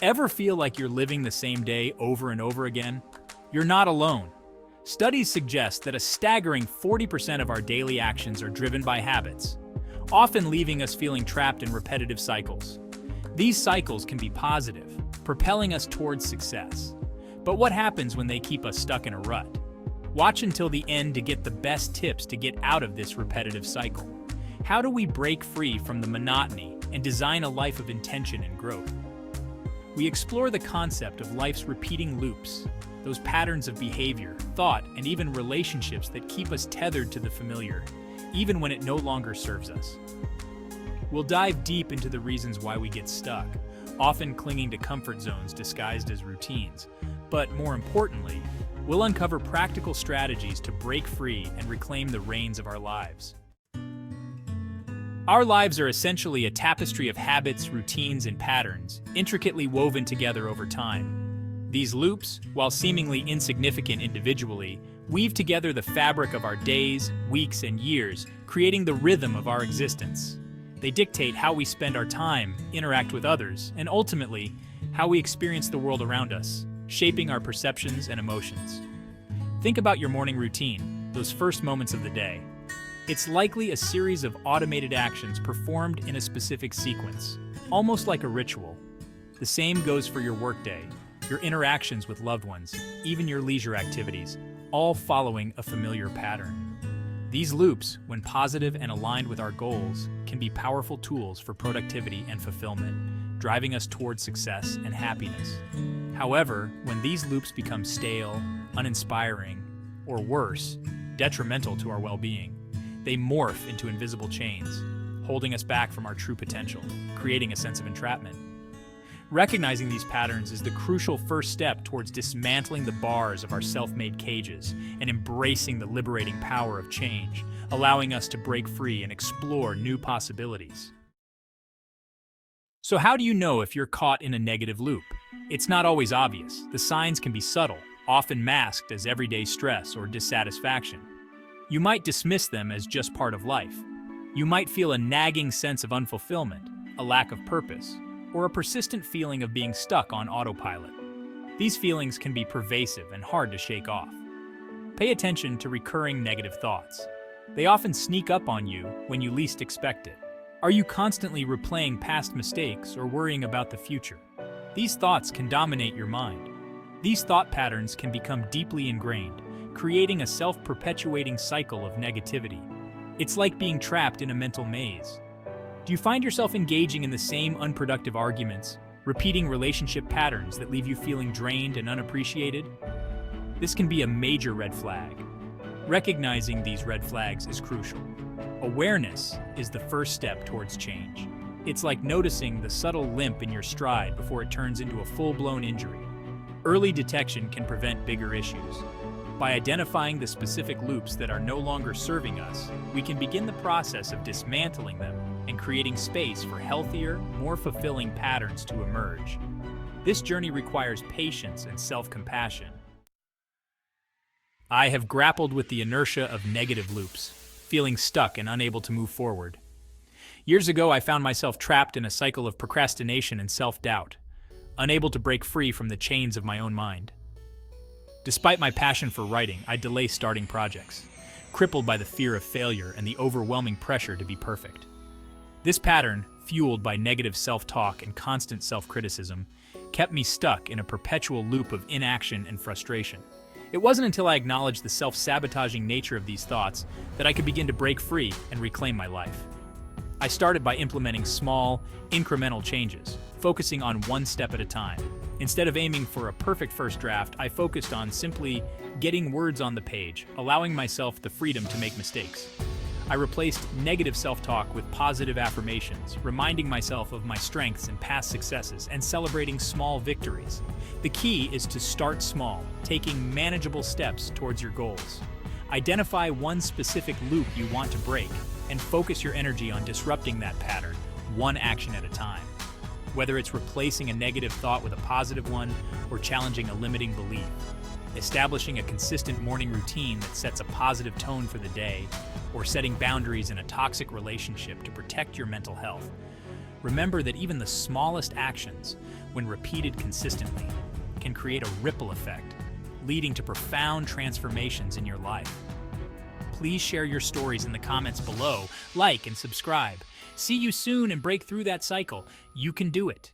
Ever feel like you're living the same day over and over again? You're not alone. Studies suggest that a staggering 40% of our daily actions are driven by habits, often leaving us feeling trapped in repetitive cycles. These cycles can be positive, propelling us towards success. But what happens when they keep us stuck in a rut? Watch until the end to get the best tips to get out of this repetitive cycle. How do we break free from the monotony and design a life of intention and growth? We explore the concept of life's repeating loops, those patterns of behavior, thought, and even relationships that keep us tethered to the familiar, even when it no longer serves us. We'll dive deep into the reasons why we get stuck, often clinging to comfort zones disguised as routines. But more importantly, we'll uncover practical strategies to break free and reclaim the reins of our lives. Our lives are essentially a tapestry of habits, routines, and patterns, intricately woven together over time. These loops, while seemingly insignificant individually, weave together the fabric of our days, weeks, and years, creating the rhythm of our existence. They dictate how we spend our time, interact with others, and ultimately, how we experience the world around us, shaping our perceptions and emotions. Think about your morning routine, those first moments of the day. It's likely a series of automated actions performed in a specific sequence, almost like a ritual. The same goes for your workday, your interactions with loved ones, even your leisure activities, all following a familiar pattern. These loops, when positive and aligned with our goals, can be powerful tools for productivity and fulfillment, driving us towards success and happiness. However, when these loops become stale, uninspiring, or worse, detrimental to our well-being, they morph into invisible chains, holding us back from our true potential, creating a sense of entrapment. Recognizing these patterns is the crucial first step towards dismantling the bars of our self-made cages and embracing the liberating power of change, allowing us to break free and explore new possibilities. So how do you know if you're caught in a negative loop? It's not always obvious. The signs can be subtle, often masked as everyday stress or dissatisfaction. You might dismiss them as just part of life. You might feel a nagging sense of unfulfillment, a lack of purpose, or a persistent feeling of being stuck on autopilot. These feelings can be pervasive and hard to shake off. Pay attention to recurring negative thoughts. They often sneak up on you when you least expect it. Are you constantly replaying past mistakes or worrying about the future? These thoughts can dominate your mind. These thought patterns can become deeply ingrained, creating a self-perpetuating cycle of negativity. It's like being trapped in a mental maze. Do you find yourself engaging in the same unproductive arguments, repeating relationship patterns that leave you feeling drained and unappreciated? This can be a major red flag. Recognizing these red flags is crucial. Awareness is the first step towards change. It's like noticing the subtle limp in your stride before it turns into a full-blown injury. Early detection can prevent bigger issues. By identifying the specific loops that are no longer serving us, we can begin the process of dismantling them and creating space for healthier, more fulfilling patterns to emerge. This journey requires patience and self-compassion. I have grappled with the inertia of negative loops, feeling stuck and unable to move forward. Years ago, I found myself trapped in a cycle of procrastination and self-doubt, unable to break free from the chains of my own mind. Despite my passion for writing, I delay starting projects, crippled by the fear of failure and the overwhelming pressure to be perfect. This pattern, fueled by negative self-talk and constant self-criticism, kept me stuck in a perpetual loop of inaction and frustration. It wasn't until I acknowledged the self-sabotaging nature of these thoughts that I could begin to break free and reclaim my life. I started by implementing small, incremental changes, focusing on one step at a time. Instead of aiming for a perfect first draft, I focused on simply getting words on the page, allowing myself the freedom to make mistakes. I replaced negative self-talk with positive affirmations, reminding myself of my strengths and past successes, and celebrating small victories. The key is to start small, taking manageable steps towards your goals. Identify one specific loop you want to break, and focus your energy on disrupting that pattern, one action at a time. Whether it's replacing a negative thought with a positive one or challenging a limiting belief, establishing a consistent morning routine that sets a positive tone for the day, or setting boundaries in a toxic relationship to protect your mental health. Remember that even the smallest actions, when repeated consistently, can create a ripple effect, leading to profound transformations in your life. Please share your stories in the comments below, like and subscribe. See you soon and break through that cycle. You can do it.